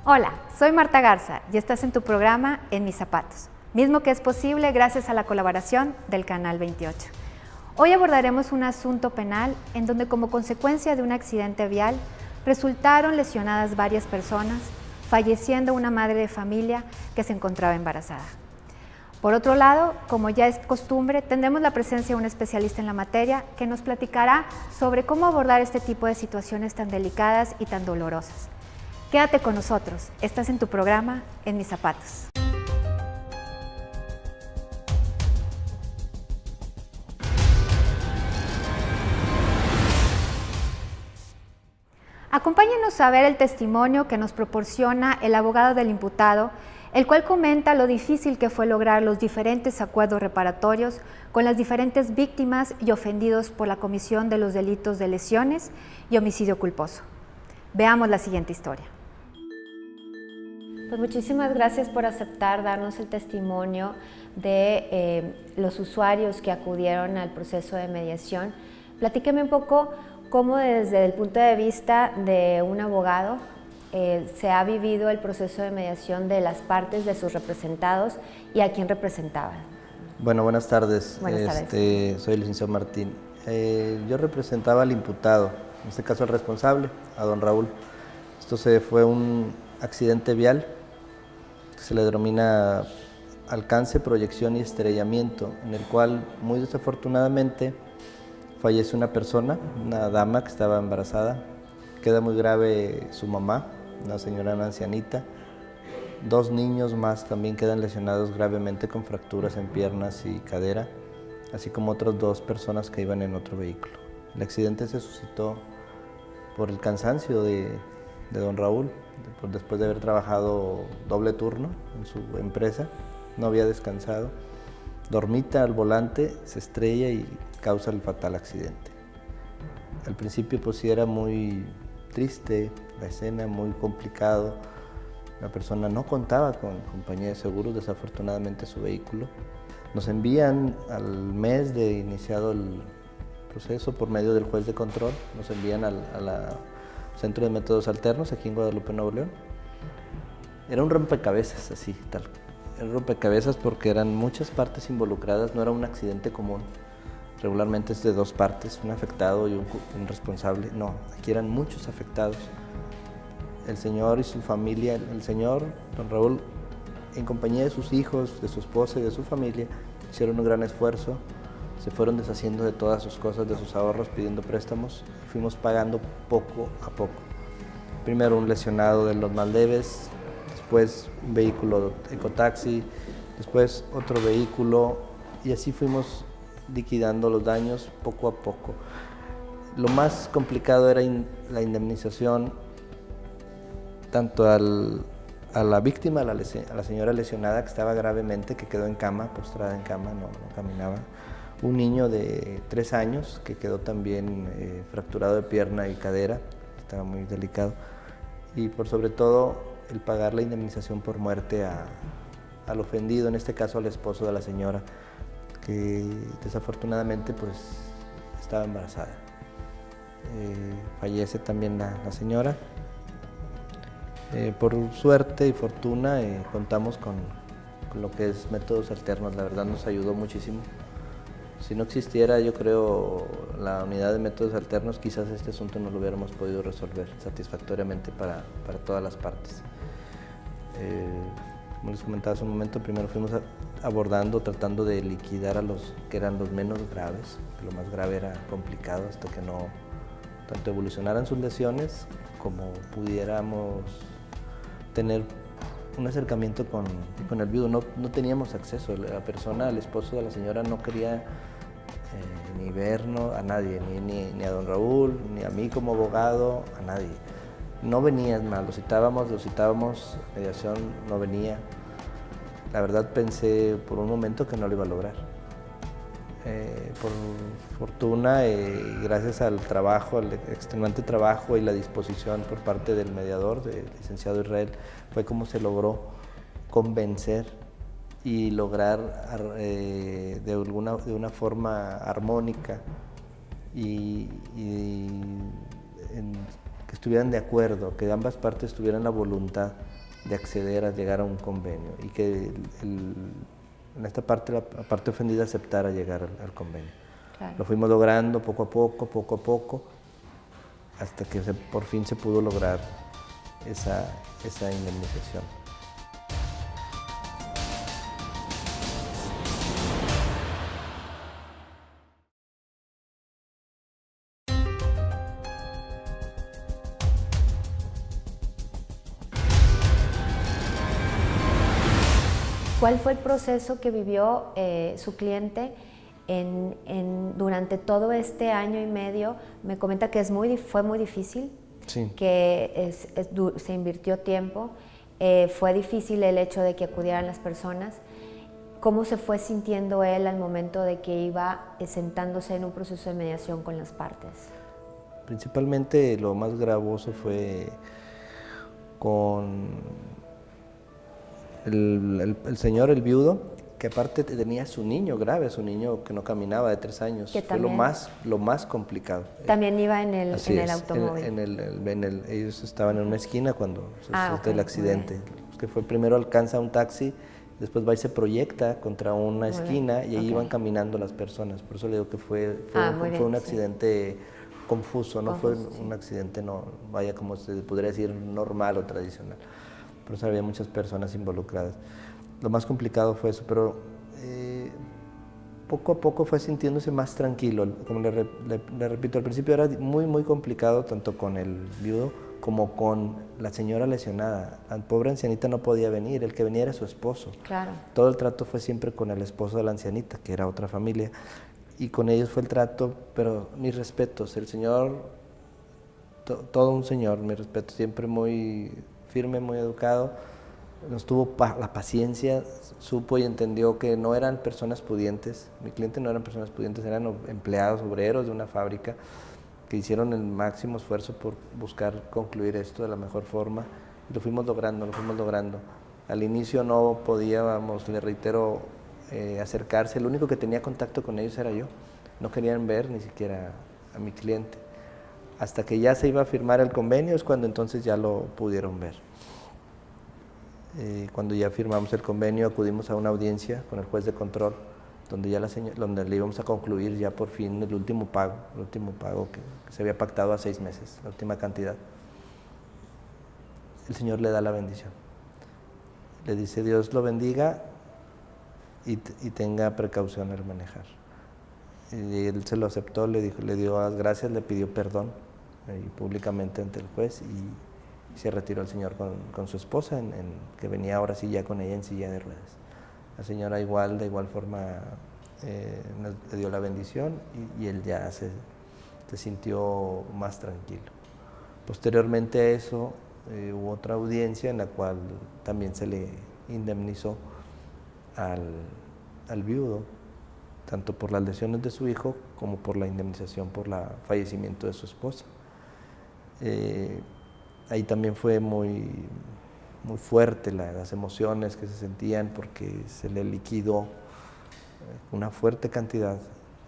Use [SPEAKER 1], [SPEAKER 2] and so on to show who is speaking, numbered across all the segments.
[SPEAKER 1] Hola, soy Marta Garza y estás en tu programa En Mis Zapatos, mismo que es posible gracias a la colaboración del Canal 28. Hoy abordaremos un asunto penal en donde como consecuencia de un accidente vial resultaron lesionadas varias personas, falleciendo una madre de familia que se encontraba embarazada. Por otro lado, como ya es costumbre, tendremos la presencia de un especialista en la materia que nos platicará sobre cómo abordar este tipo de situaciones tan delicadas y tan dolorosas. Quédate con nosotros, estás en tu programa En Mis Zapatos. Acompáñenos a ver el testimonio que nos proporciona el abogado del imputado, el cual comenta lo difícil que fue lograr los diferentes acuerdos reparatorios con las diferentes víctimas y ofendidos por la comisión de los delitos de lesiones y homicidio culposo. Veamos la siguiente historia. Pues muchísimas gracias por aceptar darnos el testimonio de los usuarios que acudieron al proceso de mediación. Platíqueme un poco cómo desde el punto de vista de un abogado se ha vivido el proceso de mediación de las partes de sus representados y a quién representaban.
[SPEAKER 2] Bueno, buenas tardes.
[SPEAKER 1] Buenas tardes.
[SPEAKER 2] Soy el licenciado Martín. Yo representaba al imputado, en este caso al responsable, a don Raúl. Esto fue un accidente vial, que se le denomina alcance, proyección y estrellamiento, en el cual muy desafortunadamente fallece una persona, una dama que estaba embarazada. Queda muy grave su mamá, una señora ancianita. Dos niños más también quedan lesionados gravemente con fracturas en piernas y cadera, así como otras dos personas que iban en otro vehículo. El accidente se suscitó por el cansancio de don Raúl, después de haber trabajado doble turno en su empresa, no había descansado, dormita al volante, se estrella y causa el fatal accidente. Al principio pues sí era muy triste la escena, muy complicado. La persona no contaba con compañía de seguros, desafortunadamente su vehículo. Nos envían al mes de iniciado el proceso por medio del juez de control, nos envían al Centro de Métodos Alternos aquí en Guadalupe, Nuevo León. Era un rompecabezas así, tal. Era un rompecabezas porque eran muchas partes involucradas, no era un accidente común. Regularmente es de dos partes, un afectado y un responsable. No, aquí eran muchos afectados. El señor y su familia, el señor, don Raúl, en compañía de sus hijos, de su esposa y de su familia, hicieron un gran esfuerzo. Se fueron deshaciendo de todas sus cosas, de sus ahorros, pidiendo préstamos. Fuimos pagando poco a poco. Primero un lesionado de los más leves, después un vehículo ecotaxi, después otro vehículo, y así fuimos liquidando los daños poco a poco. Lo más complicado era la indemnización tanto a la víctima, a la señora lesionada que estaba gravemente, que quedó en cama, postrada en cama, no caminaba. Un niño de 3 años que quedó también fracturado de pierna y cadera, estaba muy delicado. Y por sobre todo el pagar la indemnización por muerte al ofendido, en este caso al esposo de la señora, que desafortunadamente pues estaba embarazada. Fallece también la señora. Por suerte y fortuna contamos con lo que es Métodos Alternos, la verdad nos ayudó muchísimo. Si no existiera, yo creo, la unidad de Métodos Alternos, quizás este asunto no lo hubiéramos podido resolver satisfactoriamente para todas las partes. Como les comentaba hace un momento, primero fuimos tratando de liquidar a los que eran los menos graves. Lo más grave era complicado hasta que no tanto evolucionaran sus lesiones como pudiéramos tener un acercamiento con el viudo. No teníamos acceso, la persona, el esposo de la señora no quería ni vernos a nadie, ni a don Raúl, ni a mí como abogado, a nadie. No venía, es más, lo citábamos, mediación, no venía. La verdad pensé por un momento que no lo iba a lograr. Por fortuna y gracias al trabajo, al extenuante trabajo y la disposición por parte del mediador, del licenciado Israel, fue como se logró convencer y lograr de una forma armónica y que estuvieran de acuerdo, que ambas partes tuvieran la voluntad de acceder a llegar a un convenio y que en esta parte la parte ofendida aceptara llegar al convenio.
[SPEAKER 1] Claro.
[SPEAKER 2] Lo fuimos logrando poco a poco, hasta que por fin se pudo lograr esa indemnización.
[SPEAKER 1] ¿Cuál fue el proceso que vivió su cliente durante todo este año y medio? Me comenta que fue muy difícil,
[SPEAKER 2] Sí.
[SPEAKER 1] que se invirtió tiempo, fue difícil el hecho de que acudieran las personas. ¿Cómo se fue sintiendo él al momento de que iba sentándose en un proceso de mediación con las partes?
[SPEAKER 2] Principalmente lo más gravoso fue con el señor, el viudo, que aparte tenía su niño grave, su niño que no caminaba de 3 años.
[SPEAKER 1] Que
[SPEAKER 2] fue lo más complicado.
[SPEAKER 1] También iba en el automóvil.
[SPEAKER 2] Ellos estaban en una esquina cuando sucede el accidente. Que fue primero alcanza un taxi, después va y se proyecta contra una esquina y ahí iban caminando las personas. Por eso le digo que fue un accidente confuso, no fue un accidente, vaya, como se podría decir, normal o tradicional. Por eso había muchas personas involucradas. Lo más complicado fue eso, pero poco a poco fue sintiéndose más tranquilo. Como le repito, al principio era muy complicado, tanto con el viudo como con la señora lesionada. La pobre ancianita no podía venir, el que venía era su esposo.
[SPEAKER 1] Claro.
[SPEAKER 2] Todo el trato fue siempre con el esposo de la ancianita, que era otra familia, y con ellos fue el trato, pero mis respetos, el señor, todo un señor, mis respetos, siempre muy firme, muy educado, nos tuvo la paciencia, supo y entendió que no eran personas pudientes, mi cliente no eran personas pudientes, eran empleados, obreros de una fábrica que hicieron el máximo esfuerzo por buscar concluir esto de la mejor forma y lo fuimos logrando. Al inicio no podíamos, le reitero, acercarse, el único que tenía contacto con ellos era yo, no querían ver ni siquiera a mi cliente. Hasta que ya se iba a firmar el convenio es cuando entonces ya lo pudieron ver. Cuando ya firmamos el convenio acudimos a una audiencia con el juez de control donde le íbamos a concluir ya por fin el último pago que se había pactado a 6 meses, la última cantidad. El señor le da la bendición, le dice Dios lo bendiga y tenga precaución al manejar. Y él se lo aceptó, le dio las gracias, le pidió perdón públicamente ante el juez y se retiró el señor con su esposa, que venía ahora sí ya con ella en silla de ruedas. La señora de igual forma le dio la bendición y él ya se sintió más tranquilo. Posteriormente a eso hubo otra audiencia en la cual también se le indemnizó al viudo, tanto por las lesiones de su hijo como por la indemnización por el fallecimiento de su esposa. Ahí también fue muy fuerte las emociones que se sentían porque se le liquidó una fuerte cantidad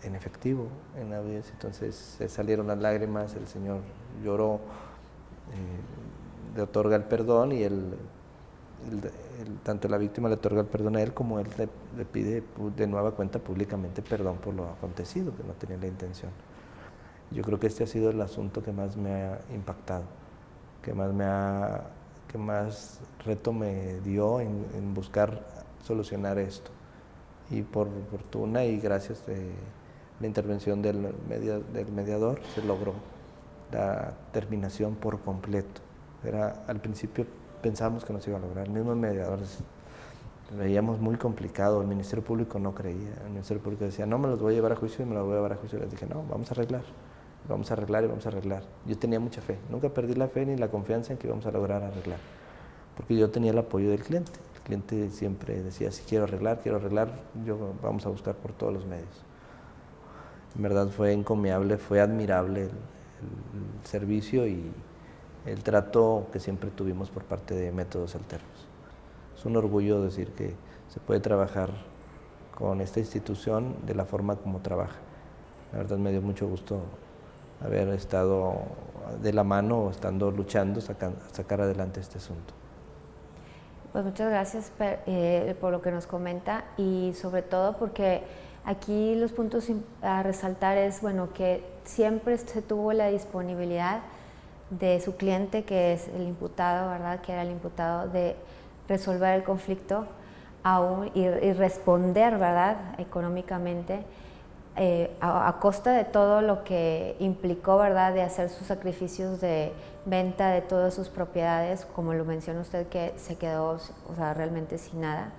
[SPEAKER 2] en efectivo en la audiencia. Entonces se salieron las lágrimas, el señor lloró, le otorga el perdón y tanto la víctima le otorga el perdón a él como él le pide de nueva cuenta públicamente perdón por lo acontecido, que no tenía la intención. Yo creo que este ha sido el asunto que más me ha impactado, que más reto me dio en buscar solucionar esto. Y por fortuna y gracias a la intervención del mediador se logró la terminación por completo. Al principio pensábamos que no se iba a lograr, el mismo mediador veíamos muy complicado, el Ministerio Público no creía, el Ministerio Público decía no me los voy a llevar a juicio y me los voy a llevar a juicio. Les dije no, vamos a arreglar. Yo tenía mucha fe, nunca perdí la fe ni la confianza en que íbamos a lograr arreglar, porque yo tenía el apoyo del cliente. El cliente siempre decía, si quiero arreglar, vamos a buscar por todos los medios. En verdad fue encomiable, fue admirable el servicio y el trato que siempre tuvimos por parte de Métodos Alternos. Es un orgullo decir que se puede trabajar con esta institución de la forma como trabaja. La verdad me dio mucho gusto haber estado de la mano o estando luchando, sacar adelante este asunto.
[SPEAKER 3] Pues muchas gracias por lo que nos comenta y sobre todo porque aquí los puntos a resaltar es, bueno, que siempre se tuvo la disponibilidad de su cliente, que es el imputado, ¿verdad? Que era el imputado, de resolver el conflicto aún y responder, ¿verdad? Económicamente, a costa de todo lo que implicó, ¿verdad? De hacer sus sacrificios de venta de todas sus propiedades, como lo menciona usted, que se quedó, o sea, realmente sin nada.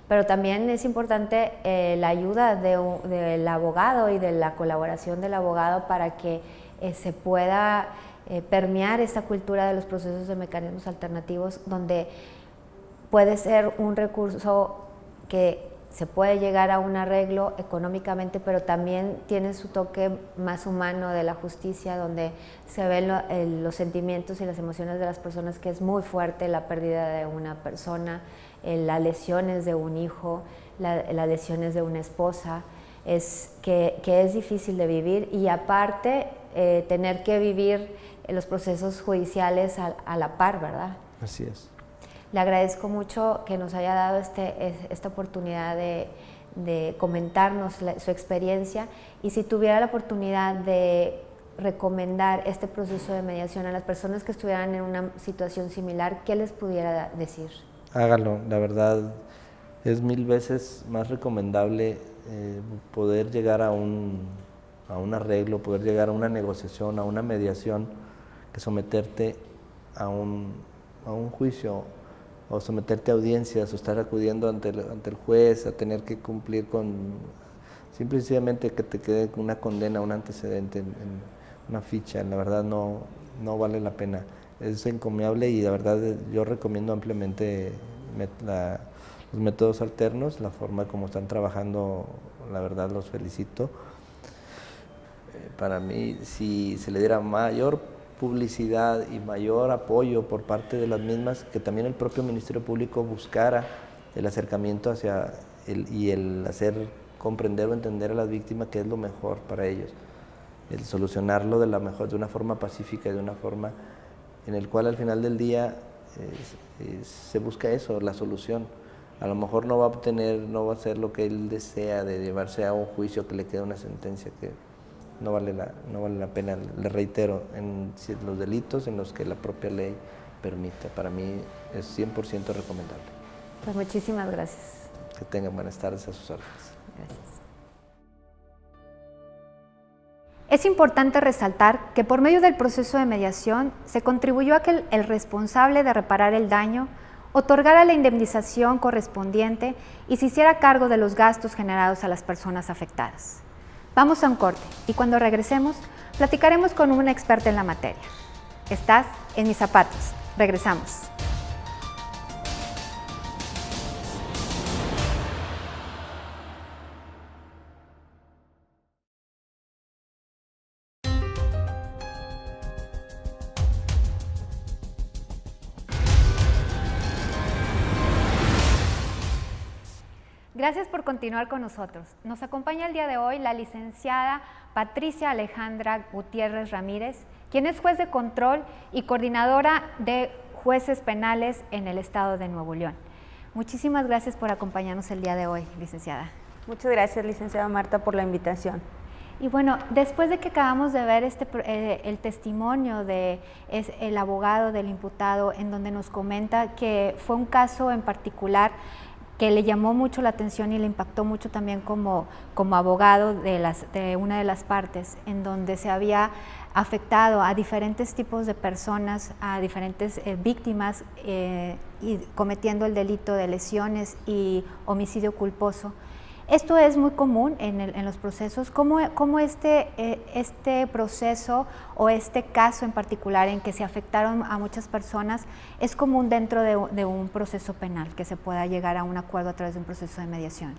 [SPEAKER 3] Pero también es importante la ayuda del abogado y de la colaboración del abogado para que se pueda permear esta cultura de los procesos de mecanismos alternativos, donde puede ser un recurso que se puede llegar a un arreglo económicamente, pero también tiene su toque más humano de la justicia, donde se ven los sentimientos y las emociones de las personas, que es muy fuerte la pérdida de una persona, las lesiones de un hijo, las lesiones de una esposa, que es difícil de vivir, y aparte tener que vivir los procesos judiciales a la par, ¿verdad?
[SPEAKER 2] Así es.
[SPEAKER 3] Le agradezco mucho que nos haya dado esta oportunidad de comentarnos su experiencia, y si tuviera la oportunidad de recomendar este proceso de mediación a las personas que estuvieran en una situación similar, ¿qué les pudiera decir?
[SPEAKER 2] Hágalo, la verdad es 1000 veces más recomendable poder llegar a un arreglo, poder llegar a una negociación, a una mediación, que someterte a un juicio, o someterte a audiencias, o estar acudiendo ante el juez, a tener que cumplir con, simple y sencillamente, que te quede una condena, un antecedente en una ficha. La verdad no vale la pena. Es encomiable, y la verdad yo recomiendo ampliamente los métodos alternos, la forma como están trabajando, la verdad los felicito. Para mí, si se le diera mayor publicidad y mayor apoyo por parte de las mismas, que también el propio Ministerio Público buscara el acercamiento hacia el hacer comprender o entender a las víctimas que es lo mejor para ellos, el solucionarlo de una forma pacífica y de una forma en el cual al final del día se busca eso, la solución. A lo mejor no va a ser lo que él desea, de llevarse a un juicio que le quede una sentencia que no vale la pena. Le reitero, en los delitos en los que la propia ley permite, para mí es 100% recomendable.
[SPEAKER 3] Pues muchísimas gracias.
[SPEAKER 2] Que tengan buenas tardes, a sus órdenes.
[SPEAKER 3] Gracias.
[SPEAKER 1] Es importante resaltar que por medio del proceso de mediación se contribuyó a que el responsable de reparar el daño otorgara la indemnización correspondiente y se hiciera cargo de los gastos generados a las personas afectadas. Vamos a un corte, y cuando regresemos platicaremos con una experta en la materia. Estás en Mis Zapatos. Regresamos. Gracias por continuar con nosotros. Nos acompaña el día de hoy la licenciada Patricia Alejandra Gutiérrez Ramírez, quien es juez de control y coordinadora de jueces penales en el estado de Nuevo León. Muchísimas gracias por acompañarnos el día de hoy, licenciada.
[SPEAKER 4] Muchas gracias, licenciada Marta, por la invitación.
[SPEAKER 1] Y bueno, después de que acabamos de ver el testimonio del abogado del imputado, en donde nos comenta que fue un caso en particular que le llamó mucho la atención y le impactó mucho también como abogado de una de las partes, en donde se había afectado a diferentes tipos de personas, a diferentes víctimas, y cometiendo el delito de lesiones y homicidio culposo. Esto es muy común en los procesos. ¿Cómo este proceso o este caso en particular en que se afectaron a muchas personas es común dentro de un proceso penal, que se pueda llegar a un acuerdo a través de un proceso de mediación?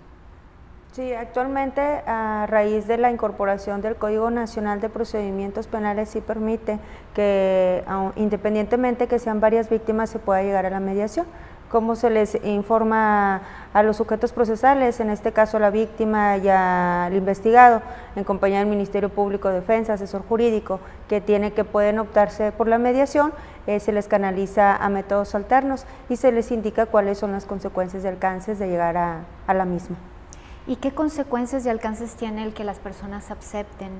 [SPEAKER 4] Sí, actualmente a raíz de la incorporación del Código Nacional de Procedimientos Penales sí permite que independientemente que sean varias víctimas se pueda llegar a la mediación. cómo se les informa a los sujetos procesales, en este caso a la víctima y al investigado, en compañía del Ministerio Público de Defensa, asesor jurídico, que pueden optarse por la mediación, se les canaliza a métodos alternos y se les indica cuáles son las consecuencias y alcances de llegar a la misma.
[SPEAKER 1] ¿Y qué consecuencias y alcances tiene el que las personas acepten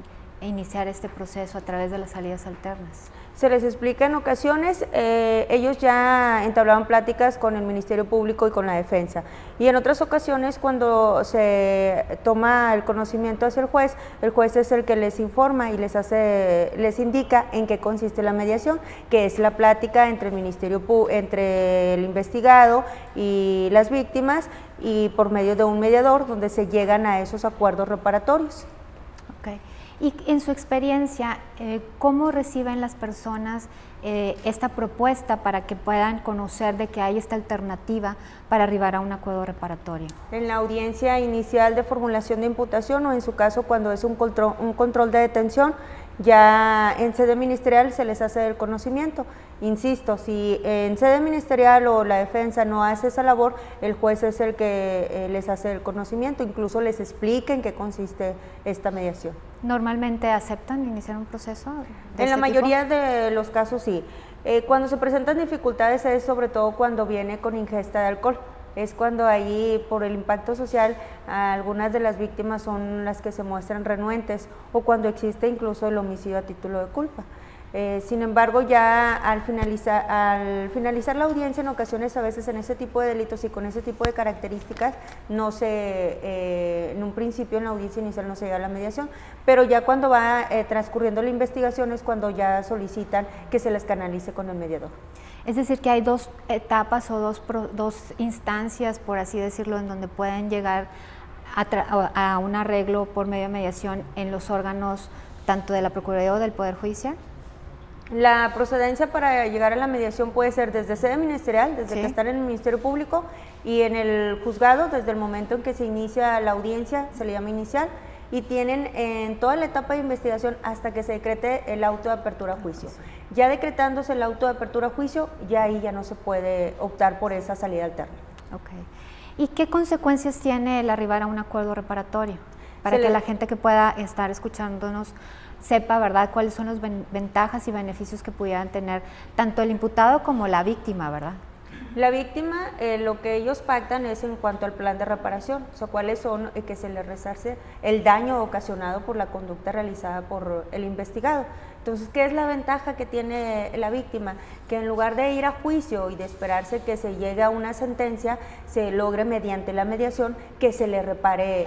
[SPEAKER 1] iniciar este proceso a través de las salidas alternas?
[SPEAKER 4] Se les explica en ocasiones, ellos ya entablaban pláticas con el Ministerio Público y con la defensa, y en otras ocasiones cuando se toma el conocimiento hacia el juez es el que les informa y les indica en qué consiste la mediación, que es la plática entre entre el investigado y las víctimas, y por medio de un mediador donde se llegan a esos acuerdos reparatorios.
[SPEAKER 1] Okay. Y en su experiencia, ¿cómo reciben las personas esta propuesta para que puedan conocer de que hay esta alternativa para arribar a un acuerdo reparatorio?
[SPEAKER 4] En la audiencia inicial de formulación de imputación, o en su caso cuando es un control de detención, ya en sede ministerial se les hace el conocimiento. Insisto, si en sede ministerial o la defensa no hace esa labor, el juez es el que les hace el conocimiento, incluso les explica en qué consiste esta mediación.
[SPEAKER 1] ¿Normalmente aceptan iniciar un proceso de
[SPEAKER 4] En la
[SPEAKER 1] este
[SPEAKER 4] mayoría
[SPEAKER 1] tipo?
[SPEAKER 4] de los casos sí. Cuando se presentan dificultades es sobre todo cuando viene con ingesta de alcohol. Es cuando ahí, por el impacto social, algunas de las víctimas son las que se muestran renuentes, o cuando existe incluso el homicidio a título de culpa. Sin embargo, ya al finalizar la audiencia, en ocasiones a veces en ese tipo de delitos y con ese tipo de características, en un principio en la audiencia inicial no se llega a la mediación, pero ya cuando va transcurriendo la investigación es cuando ya solicitan que se les canalice con el mediador.
[SPEAKER 1] Es decir, que hay dos etapas o dos instancias, por así decirlo, en donde pueden llegar a un arreglo por medio de mediación en los órganos tanto de la Procuraduría o del Poder Judicial.
[SPEAKER 4] La procedencia para llegar a la mediación puede ser desde sede ministerial, desde que están en el Ministerio Público, y en el juzgado, desde el momento en que se inicia la audiencia, se le llama inicial, y tienen en toda la etapa de investigación hasta que se decrete el auto de apertura a juicio. Ya decretándose el auto de apertura a juicio, ya ahí ya no se puede optar por esa salida alterna.
[SPEAKER 1] Okay. ¿Y qué consecuencias tiene el arribar a un acuerdo reparatorio? Para que la gente que pueda estar escuchándonos sepa, ¿verdad?, cuáles son las ventajas y beneficios que pudieran tener tanto el imputado como la víctima, ¿verdad?
[SPEAKER 4] La víctima, lo que ellos pactan es en cuanto al plan de reparación, o sea, cuáles son que se le resarce el daño ocasionado por la conducta realizada por el investigado. Entonces, ¿qué es la ventaja que tiene la víctima? Que en lugar de ir a juicio y de esperarse que se llegue a una sentencia, se logre mediante la mediación que se le repare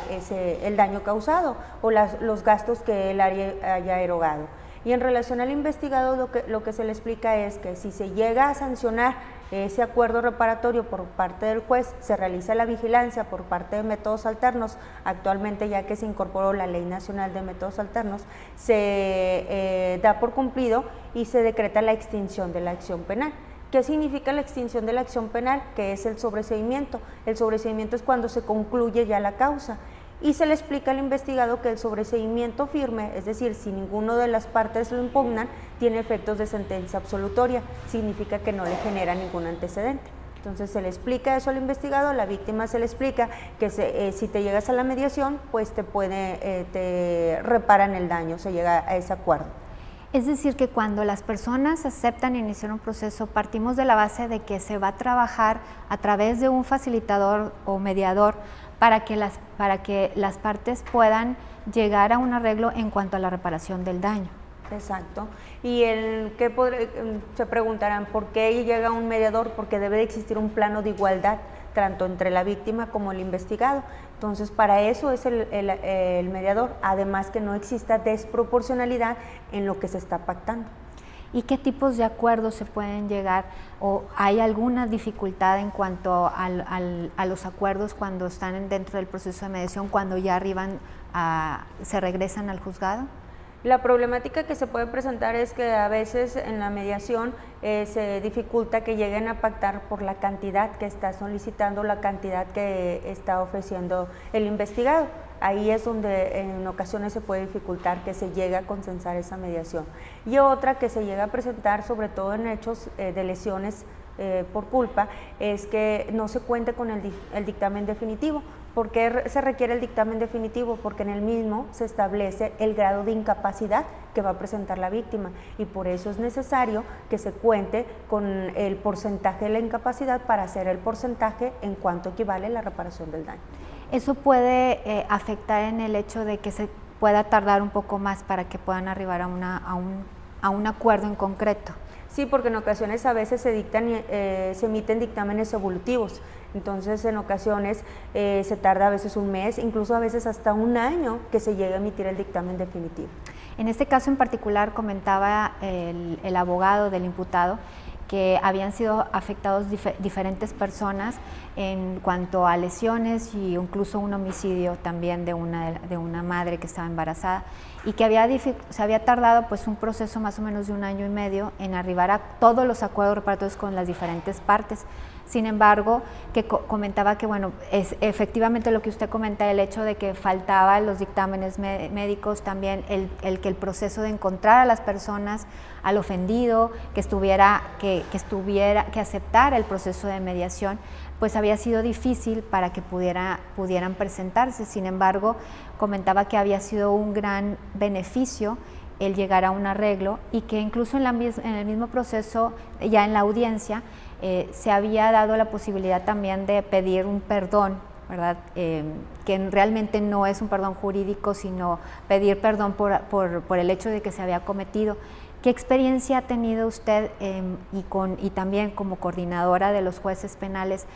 [SPEAKER 4] el daño causado o los gastos que él haya erogado. Y en relación al investigado, lo que se le explica es que si se llega a sancionar ese acuerdo reparatorio por parte del juez, se realiza la vigilancia por parte de métodos alternos. Actualmente, ya que se incorporó la Ley Nacional de Métodos Alternos, se da por cumplido y se decreta la extinción de la acción penal. ¿Qué significa la extinción de la acción penal? Que es el sobreseimiento. El sobreseimiento es cuando se concluye ya la causa. Y se le explica al investigado que el sobreseimiento firme, es decir, si ninguno de las partes lo impugnan, tiene efectos de sentencia absolutoria, significa que no le genera ningún antecedente. Entonces se le explica eso al investigado, a la víctima se le explica que si te llegas a la mediación, pues te reparan el daño, se llega a ese acuerdo.
[SPEAKER 1] Es decir, que cuando las personas aceptan iniciar un proceso, partimos de la base de que se va a trabajar a través de un facilitador o mediador para que las partes puedan llegar a un arreglo en cuanto a la reparación del daño.
[SPEAKER 4] Exacto. Y se preguntarán, ¿por qué llega un mediador? Porque debe de existir un plano de igualdad, tanto entre la víctima como el investigado. Entonces, para eso es el mediador, además que no exista desproporcionalidad en lo que se está pactando.
[SPEAKER 1] ¿Y qué tipos de acuerdos se pueden llegar? ¿O hay alguna dificultad en cuanto a los acuerdos cuando están dentro del proceso de mediación, cuando ya se regresan al juzgado?
[SPEAKER 4] La problemática que se puede presentar es que a veces en la mediación se dificulta que lleguen a pactar por la cantidad que está solicitando, la cantidad que está ofreciendo el investigado. Ahí es donde en ocasiones se puede dificultar que se llegue a consensar esa mediación. Y otra que se llega a presentar sobre todo en hechos de lesiones por culpa, es que no se cuente con el dictamen definitivo. ¿Por qué se requiere el dictamen definitivo? Porque en el mismo se establece el grado de incapacidad que va a presentar la víctima y por eso es necesario que se cuente con el porcentaje de la incapacidad para hacer el porcentaje en cuanto equivale la reparación del daño.
[SPEAKER 1] ¿Eso puede afectar en el hecho de que se pueda tardar un poco más para que puedan arribar a un acuerdo en concreto?
[SPEAKER 4] Sí, porque en ocasiones a veces se emiten dictámenes evolutivos, entonces en ocasiones se tarda a veces un mes, incluso a veces hasta un año que se llegue a emitir el dictamen definitivo.
[SPEAKER 1] En este caso en particular comentaba el abogado del imputado que habían sido afectados diferentes personas en cuanto a lesiones y incluso un homicidio también de una madre que estaba embarazada y que se había tardado pues un proceso más o menos de 1 año y medio en arribar a todos los acuerdos reparatorios con las diferentes partes. Sin embargo, que comentaba que bueno, es efectivamente lo que usted comenta, el hecho de que faltaban los dictámenes médicos, también el que el proceso de encontrar a las personas, al ofendido, que aceptara el proceso de mediación, pues había sido difícil para que pudieran presentarse. Sin embargo, comentaba que había sido un gran beneficio el llegar a un arreglo y que incluso en el mismo proceso, ya en la audiencia, se había dado la posibilidad también de pedir un perdón, ¿verdad? Que realmente no es un perdón jurídico, sino pedir perdón por el hecho de que se había cometido. ¿Qué experiencia ha tenido usted y también como coordinadora de los jueces penales?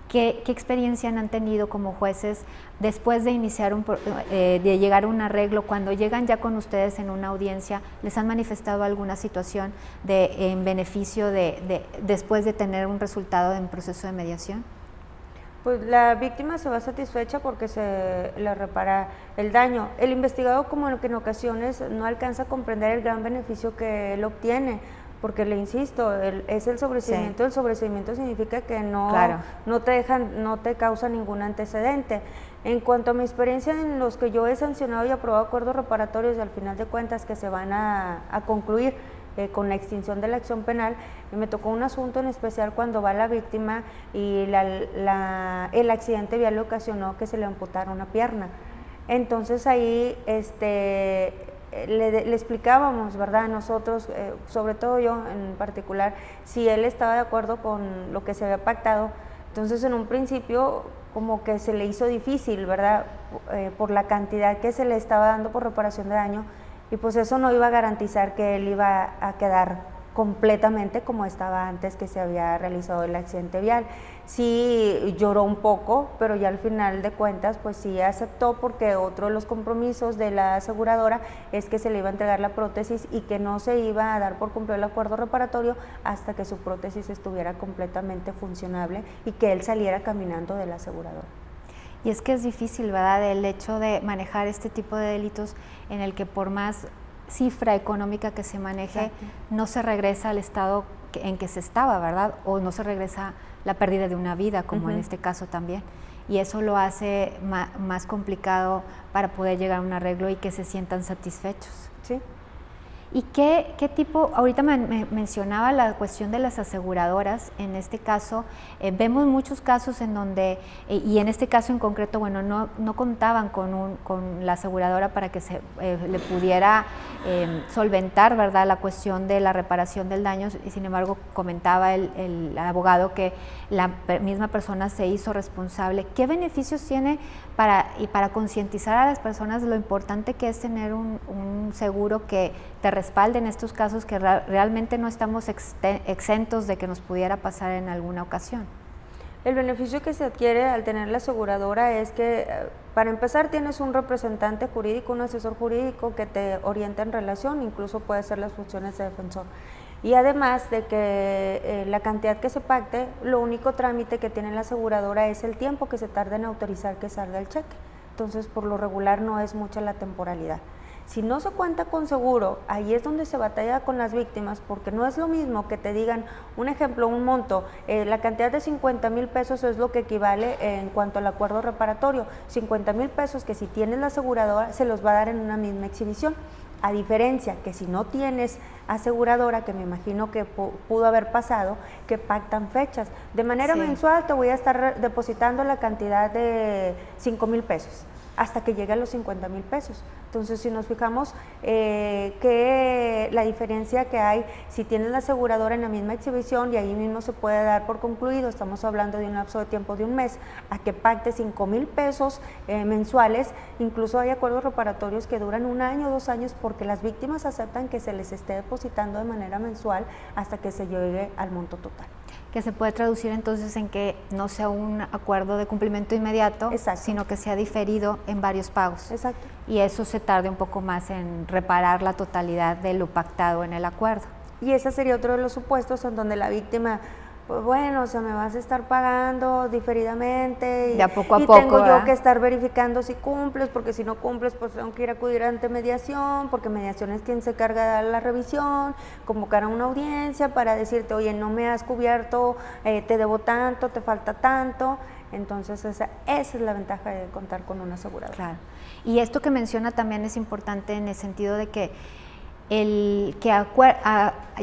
[SPEAKER 1] ¿Qué experiencia han tenido como jueces después de iniciar de llegar a un arreglo? Cuando llegan ya con ustedes en una audiencia, ¿les han manifestado alguna situación en beneficio después de tener un resultado en proceso de mediación?
[SPEAKER 4] Pues la víctima se va satisfecha porque se le repara el daño. El investigado, como que en ocasiones no alcanza a comprender el gran beneficio que él obtiene, porque le insisto, es el sobreseimiento. Sí. El sobreseimiento significa que no te causa ningún antecedente. En cuanto a mi experiencia en los que yo he sancionado y aprobado acuerdos reparatorios y al final de cuentas que se van a concluir con la extinción de la acción penal, me tocó un asunto en especial cuando va la víctima y el accidente vial le ocasionó que se le amputara una pierna. Entonces ahí le explicábamos, ¿verdad? Nosotros, sobre todo yo en particular, si él estaba de acuerdo con lo que se había pactado. Entonces en un principio como que se le hizo difícil, ¿verdad? Por la cantidad que se le estaba dando por reparación de daño, y pues eso no iba a garantizar que él iba a quedar completamente como estaba antes que se había realizado el accidente vial. Sí lloró un poco, pero ya al final de cuentas pues sí aceptó, porque otro de los compromisos de la aseguradora es que se le iba a entregar la prótesis y que no se iba a dar por cumplido el acuerdo reparatorio hasta que su prótesis estuviera completamente funcionable y que él saliera caminando de la aseguradora.
[SPEAKER 1] Y es que es difícil, ¿verdad?, el hecho de manejar este tipo de delitos en el que por más cifra económica que se maneje, exacto, no se regresa al estado en que se estaba, ¿verdad? O no se regresa la pérdida de una vida, como en este caso también. Y eso lo hace más complicado para poder llegar a un arreglo y que se sientan satisfechos.
[SPEAKER 4] Sí.
[SPEAKER 1] ¿Y qué tipo, ahorita me mencionaba la cuestión de las aseguradoras? En este caso, vemos muchos casos en donde, y en este caso en concreto, bueno, no contaban con la aseguradora para que se le pudiera solventar, ¿verdad?, la cuestión de la reparación del daño, y sin embargo comentaba el abogado que la misma persona se hizo responsable. ¿Qué beneficios tiene para concientizar a las personas de lo importante que es tener un seguro que te respalde en estos casos que realmente no estamos exentos de que nos pudiera pasar en alguna ocasión?
[SPEAKER 4] El beneficio que se adquiere al tener la aseguradora es que, para empezar, tienes un representante jurídico, un asesor jurídico que te orienta en relación, incluso puede hacer las funciones de defensor. Y además de que la cantidad que se pacte, lo único trámite que tiene la aseguradora es el tiempo que se tarda en autorizar que salga el cheque. Entonces, por lo regular no es mucha la temporalidad. Si no se cuenta con seguro, ahí es donde se batalla con las víctimas, porque no es lo mismo que te digan, un ejemplo, un monto, la cantidad de 50,000 pesos es lo que equivale en cuanto al acuerdo reparatorio, 50,000 pesos que si tienes la aseguradora se los va a dar en una misma exhibición. A diferencia que si no tienes aseguradora, que me imagino que pudo haber pasado, que pactan fechas. De manera mensual te voy a estar depositando la cantidad de 5,000 pesos hasta que llegue a los 50,000 pesos. Entonces, si nos fijamos que la diferencia que hay, si tienes la aseguradora en la misma exhibición y ahí mismo se puede dar por concluido, estamos hablando de un lapso de tiempo de un mes, a que pacte 5,000 pesos mensuales, incluso hay acuerdos reparatorios que duran 1 año, 2 años, porque las víctimas aceptan que se les esté depositando de manera mensual hasta que se llegue al monto total.
[SPEAKER 1] Que se puede traducir entonces en que no sea un acuerdo de cumplimiento inmediato, sino que sea diferido en varios pagos.
[SPEAKER 4] Exacto.
[SPEAKER 1] Y eso se tarde un poco más en reparar la totalidad de lo pactado en el acuerdo.
[SPEAKER 4] Y ese sería otro de los supuestos en donde la víctima, pues bueno, o sea, me vas a estar pagando diferidamente y,
[SPEAKER 1] de a poco a poco,
[SPEAKER 4] tengo
[SPEAKER 1] ¿verdad?
[SPEAKER 4] yo que estar verificando si cumples, porque si no cumples, pues tengo que ir a acudir ante mediación, porque mediación es quien se encarga de dar la revisión, convocar a una audiencia para decirte, oye, no me has cubierto, te debo tanto, te falta tanto. Entonces esa es la ventaja de contar con una aseguradora.
[SPEAKER 1] Claro. Y esto que menciona también es importante en el sentido de que el que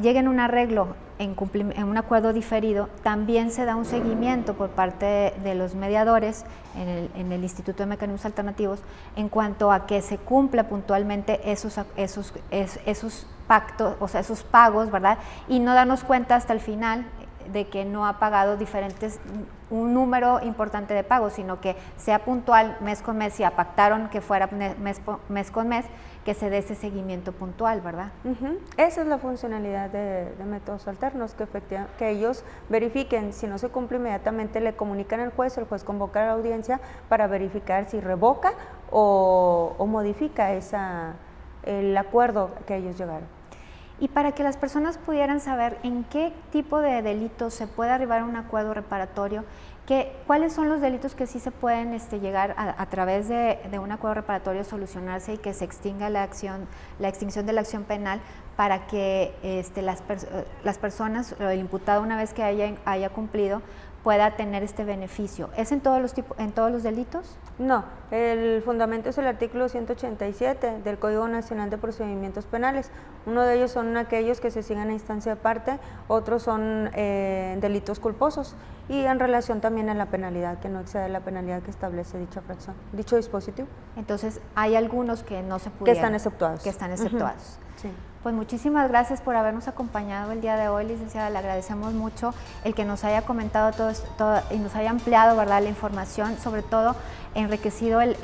[SPEAKER 1] lleguen a un arreglo en un acuerdo diferido, también se da un seguimiento por parte de los mediadores en el Instituto de Mecanismos Alternativos en cuanto a que se cumpla puntualmente esos pactos, o sea, esos pagos, ¿verdad? Y no darnos cuenta hasta el final de que no ha pagado un número importante de pagos, sino que sea puntual mes con mes, si pactaron que fuera mes con mes, que se dé ese seguimiento puntual, ¿verdad?
[SPEAKER 4] Esa es la funcionalidad de métodos alternos, que ellos verifiquen, si no se cumple inmediatamente le comunican al juez, el juez convoca a la audiencia para verificar si revoca o modifica el acuerdo que ellos llegaron.
[SPEAKER 1] Y para que las personas pudieran saber en qué tipo de delitos se puede arribar a un acuerdo reparatorio, cuáles son los delitos que sí se pueden llegar a través de un acuerdo reparatorio solucionarse y que se extinga la extinción de la acción penal para que las personas o el imputado, una vez que haya cumplido, pueda tener este beneficio. ¿Es en todos los delitos?
[SPEAKER 4] No, el fundamento es el artículo 187 del Código Nacional de Procedimientos Penales. Uno de ellos son aquellos que se siguen a instancia de parte, otros son delitos culposos y en relación también a la penalidad, que no excede la penalidad que establece dicha fracción, dicho dispositivo.
[SPEAKER 1] Entonces, hay algunos que no se pudieran.
[SPEAKER 4] Que están exceptuados.
[SPEAKER 1] Que están exceptuados.
[SPEAKER 4] Sí.
[SPEAKER 1] Pues muchísimas gracias por habernos acompañado el día de hoy, licenciada. Le agradecemos mucho el que nos haya comentado todo y nos haya ampliado, ¿verdad?, la información, sobre todo enriquecido el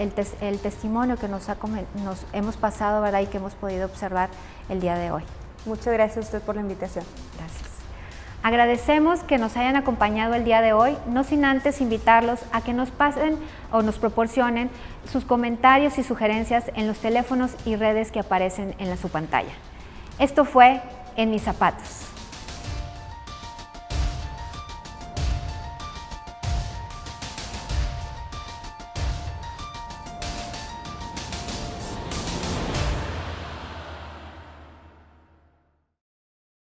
[SPEAKER 1] testimonio que nos hemos pasado, ¿verdad?, y que hemos podido observar el día de hoy.
[SPEAKER 4] Muchas gracias a usted por la invitación.
[SPEAKER 1] Gracias. Agradecemos que nos hayan acompañado el día de hoy, no sin antes invitarlos a que nos pasen o nos proporcionen sus comentarios y sugerencias en los teléfonos y redes que aparecen en su pantalla. Esto fue En Mis Zapatos.